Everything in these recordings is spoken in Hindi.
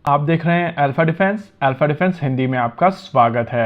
आप देख रहे हैं अल्फा डिफेंस हिंदी में आपका स्वागत है।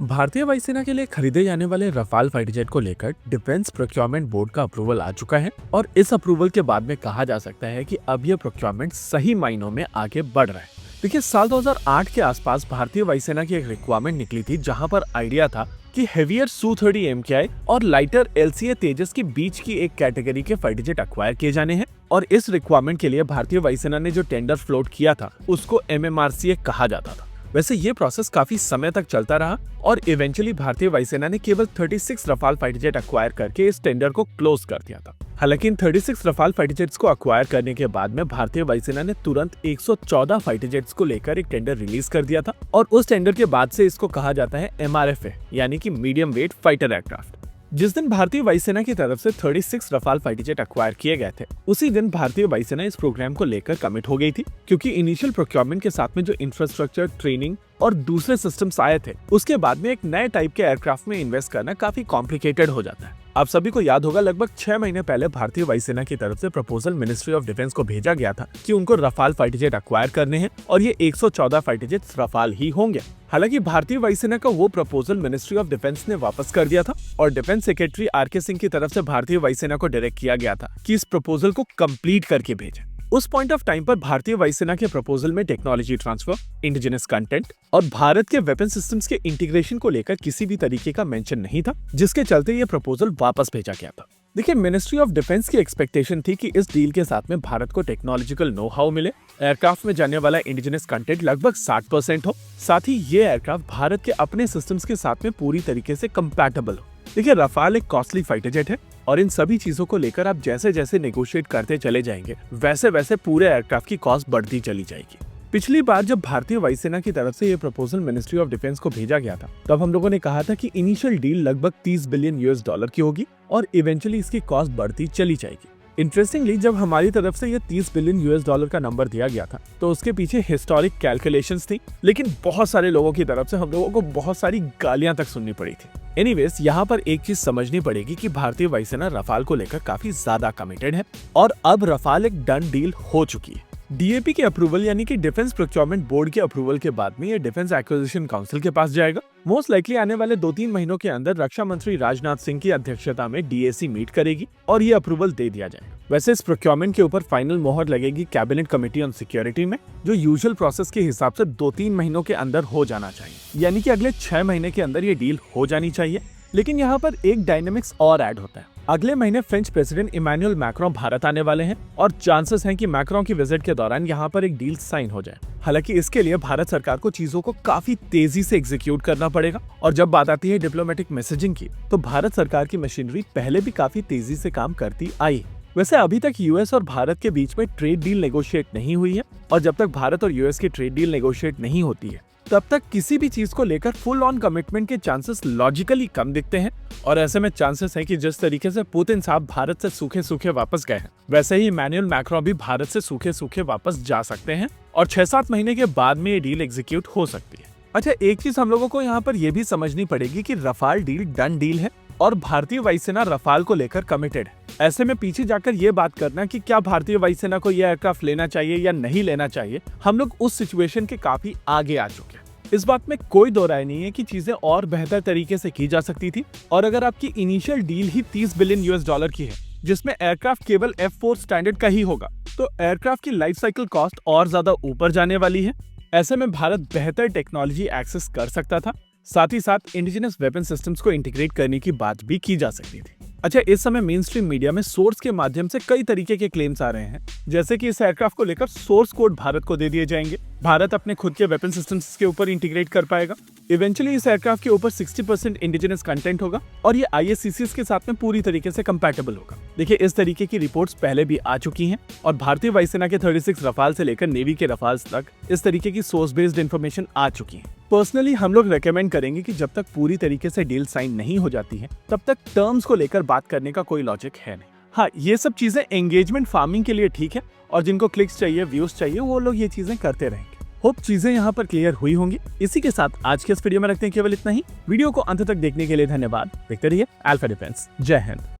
भारतीय वायुसेना के लिए खरीदे जाने वाले रफाल फाइटर जेट को लेकर डिफेंस प्रोक्योरमेंट बोर्ड का अप्रूवल आ चुका है और इस अप्रूवल के बाद में कहा जा सकता है कि अब यह प्रोक्योरमेंट सही मायनों में आगे बढ़ रहा है। देखिए, साल 2008 के आसपास भारतीय वायुसेना की एक रिक्वायरमेंट निकली थी जहां पर आइडिया था कि हेवियर Su-30 MKI और लाइटर LCA तेजस के बीच की एक कैटेगरी के फाइटर जेट अक्वायर किए जाने हैं और इस रिक्वायरमेंट के लिए भारतीय वायुसेना ने जो टेंडर फ्लोट किया था उसको MMRCA कहा जाता था। वैसे ये प्रोसेस काफी समय तक चलता रहा और इवेंचुअली भारतीय वायुसेना ने केवल 36 रफाल फाइटर जेट अक्वायर करके इस टेंडर को क्लोज कर दिया था। हालांकि इन 36 रफाल फाइटर जेट्स को अक्वायर करने के बाद में भारतीय वायुसेना ने तुरंत 114 फाइटर जेट्स को लेकर एक टेंडर रिलीज कर दिया था और उस टेंडर के बाद से इसको कहा जाता है MRFA यानी कि मीडियम वेट फाइटर एयरक्राफ्ट। जिस दिन भारतीय वायुसेना की तरफ से 36 रफाल फाइटर जेट अक्वायर किए गए थे उसी दिन भारतीय वायुसेना इस प्रोग्राम को लेकर कमिट हो गई थी, क्योंकि इनिशियल प्रोक्योरमेंट के साथ में जो इंफ्रास्ट्रक्चर, ट्रेनिंग और दूसरे सिस्टम्स आए थे उसके बाद में एक नए टाइप के एयरक्राफ्ट में इन्वेस्ट करना काफी कॉम्प्लिकेटेड हो जाता है। आप सभी को याद होगा, लगभग 6 महीने पहले भारतीय वायुसेना की तरफ से प्रपोजल मिनिस्ट्री ऑफ डिफेंस को भेजा गया था कि उनको रफाल फाइटर जेट अक्वायर करने हैं और ये 114 फाइटर जेट्स रफाल ही होंगे। हालांकि भारतीय वायुसेना का वो प्रपोजल मिनिस्ट्री ऑफ डिफेंस ने वापस कर दिया था और डिफेंस सेक्रेटरी RK सिंह की तरफ से भारतीय वायुसेना को डायरेक्ट किया गया था कि इस प्रपोजल को कंप्लीट करके भेजें। उस पॉइंट ऑफ टाइम पर भारतीय वायुसेना के प्रपोजल में टेक्नोलॉजी ट्रांसफर, इंडिजिनस कंटेंट और भारत के वेपन सिस्टम्स के इंटीग्रेशन को लेकर किसी भी तरीके का मेंशन नहीं था, जिसके चलते ये प्रपोजल वापस भेजा गया था। देखिए, मिनिस्ट्री ऑफ डिफेंस की एक्सपेक्टेशन थी कि इस डील के साथ में भारत को टेक्नोलॉजिकल नो हाउ मिले, एयरक्राफ्ट में जाने वाला इंडिजिनस कंटेंट लगभग 60% हो, साथ ही ये एयरक्राफ्ट भारत के अपने सिस्टम्स के साथ में पूरी तरीके से कंपैटिबल हो। देखिए, रफाल एक कॉस्टली फाइटर जेट है और इन सभी चीजों को लेकर आप जैसे जैसे नेगोशिएट करते चले जाएंगे वैसे वैसे पूरे एयरक्राफ्ट की कॉस्ट बढ़ती चली जाएगी। पिछली बार जब भारतीय वायुसेना की तरफ से ये प्रपोजल मिनिस्ट्री ऑफ डिफेंस को भेजा गया था तब हम लोगों ने कहा था कि इनिशियल डील लगभग $30 बिलियन की होगी और इवेंचुअली इसकी कॉस्ट बढ़ती चली जाएगी। इंटरेस्टिंगली, जब हमारी तरफ से ये $30 बिलियन का नंबर दिया गया था तो उसके पीछे हिस्टोरिक कैलकुलेशंस थी, लेकिन बहुत सारे लोगों की तरफ से हम लोगों को बहुत सारी गालियां तक सुननी पड़ी थी। एनीवेज, यहाँ पर एक चीज समझनी पड़ेगी कि भारतीय वायुसेना रफाल को लेकर काफी ज्यादा कमिटेड है और अब रफाल एक डन डील हो चुकी है। DAP के अप्रूवल यानी कि डिफेंस प्रोक्योरमेंट बोर्ड के अप्रूवल के बाद में ये डिफेंस एक्विजिशन काउंसिल के पास जाएगा। मोस्ट लाइकली आने वाले 2-3 महीनों के अंदर रक्षा मंत्री राजनाथ सिंह की अध्यक्षता में DAC मीट करेगी और ये अप्रूवल दे दिया जाएगा। वैसे इस प्रोक्योरमेंट के ऊपर फाइनल मोहर लगेगी कैबिनेट कमेटी ऑन सिक्योरिटी में, जो यूजुअल प्रोसेस के हिसाब से 2-3 महीनों के अंदर हो जाना चाहिए, यानी कि अगले 6 महीने के अंदर ये डील हो जानी चाहिए। लेकिन यहाँ पर एक डायनेमिक्स और ऐड होता है। अगले महीने French president Emmanuel Macron Bharat आने वाले हैं और चांसेस हैं कि मैक्रोन की विजिट के दौरान यहाँ पर एक डील साइन हो जाए। हालांकि इसके लिए भारत सरकार को चीजों को काफी तेजी से एग्जीक्यूट करना पड़ेगा और जब बात आती है डिप्लोमेटिक मैसेजिंग की तो भारत सरकार की मशीनरी पहले भी काफी तेजी से काम करती आई। वैसे अभी तक US और भारत के बीच में ट्रेड डील नेगोशिएट नहीं हुई है और जब तक भारत और US की ट्रेड डील नेगोशिएट नहीं होती है तब तक किसी भी चीज को लेकर फुल ऑन कमिटमेंट के चांसेस लॉजिकली कम दिखते हैं और ऐसे में चांसेस है कि जिस तरीके से पुतिन साहब भारत से सूखे सूखे वापस गए हैं वैसे ही इमैनुअल मैक्रोन भी भारत से सूखे सूखे वापस जा सकते हैं और 6-7 महीने के बाद में ये डील एग्जीक्यूट हो सकती है। अच्छा, एक चीज हम लोगों को यहाँ पर यह भी समझनी पड़ेगी कि रफाल डील डन डील है और भारतीय वायुसेना रफाल को लेकर कमिटेड है। ऐसे में पीछे जाकर ये बात करना कि क्या भारतीय वायुसेना को यह एयरक्राफ्ट लेना चाहिए या नहीं लेना चाहिए, हम लोग उस सिचुएशन के काफी आगे आ चुके हैं। इस बात में कोई दो राय नहीं है कि चीजें और बेहतर तरीके से की जा सकती थी और अगर आपकी इनिशियल डील ही $30 बिलियन की है जिसमें एयरक्राफ्ट केवल F4 स्टैंडर्ड का ही होगा तो एयरक्राफ्ट की लाइफ साइकिल कॉस्ट और ज्यादा ऊपर जाने वाली है। ऐसे में भारत बेहतर टेक्नोलॉजी एक्सेस कर सकता था, साथ ही साथ इंडिजिनस वेपन सिस्टम्स को इंटीग्रेट करने की बात भी की जा सकती थी। अच्छा, इस समय मेन स्ट्रीम मीडिया में सोर्स के माध्यम से कई तरीके के क्लेम्स आ रहे हैं, जैसे कि इस एयरक्राफ्ट को लेकर सोर्स कोड भारत को दे दिए जाएंगे, भारत अपने खुद के वेपन सिस्टम्स के ऊपर इंटीग्रेट कर पाएगा, इवेंचुअली इस एयरक्राफ्ट के ऊपर 60% इंडिजिनस कंटेंट होगा और ये ISCCs के साथ में पूरी तरीके से कंपैटिबल होगा। देखिए, इस तरीके की रिपोर्ट्स पहले भी आ चुकी हैं और भारतीय वायुसेना के 36 रफाल से लेकर नेवी के रफाल्स तक इस तरीके की सोर्स बेस्ड इन्फॉर्मेशन आ चुकी है। पर्सनली हम लोग रेकमेंड करेंगे कि जब तक पूरी तरीके से डील साइन नहीं हो जाती है तब तक टर्म्स को लेकर बात करने का कोई लॉजिक है नहीं। हाँ, ये सब चीजें एंगेजमेंट फार्मिंग के लिए ठीक है और जिनको क्लिक्स चाहिए, व्यूज चाहिए, वो लोग ये चीजें करते रहेंगे। होप चीजें यहाँ पर क्लियर हुई होंगी। इसी के साथ आज के इस वीडियो में रखते हैं केवल इतना ही। वीडियो को अंत तक देखने के लिए धन्यवाद। देखते रहिए अल्फा डिफेंस। जय हिंद।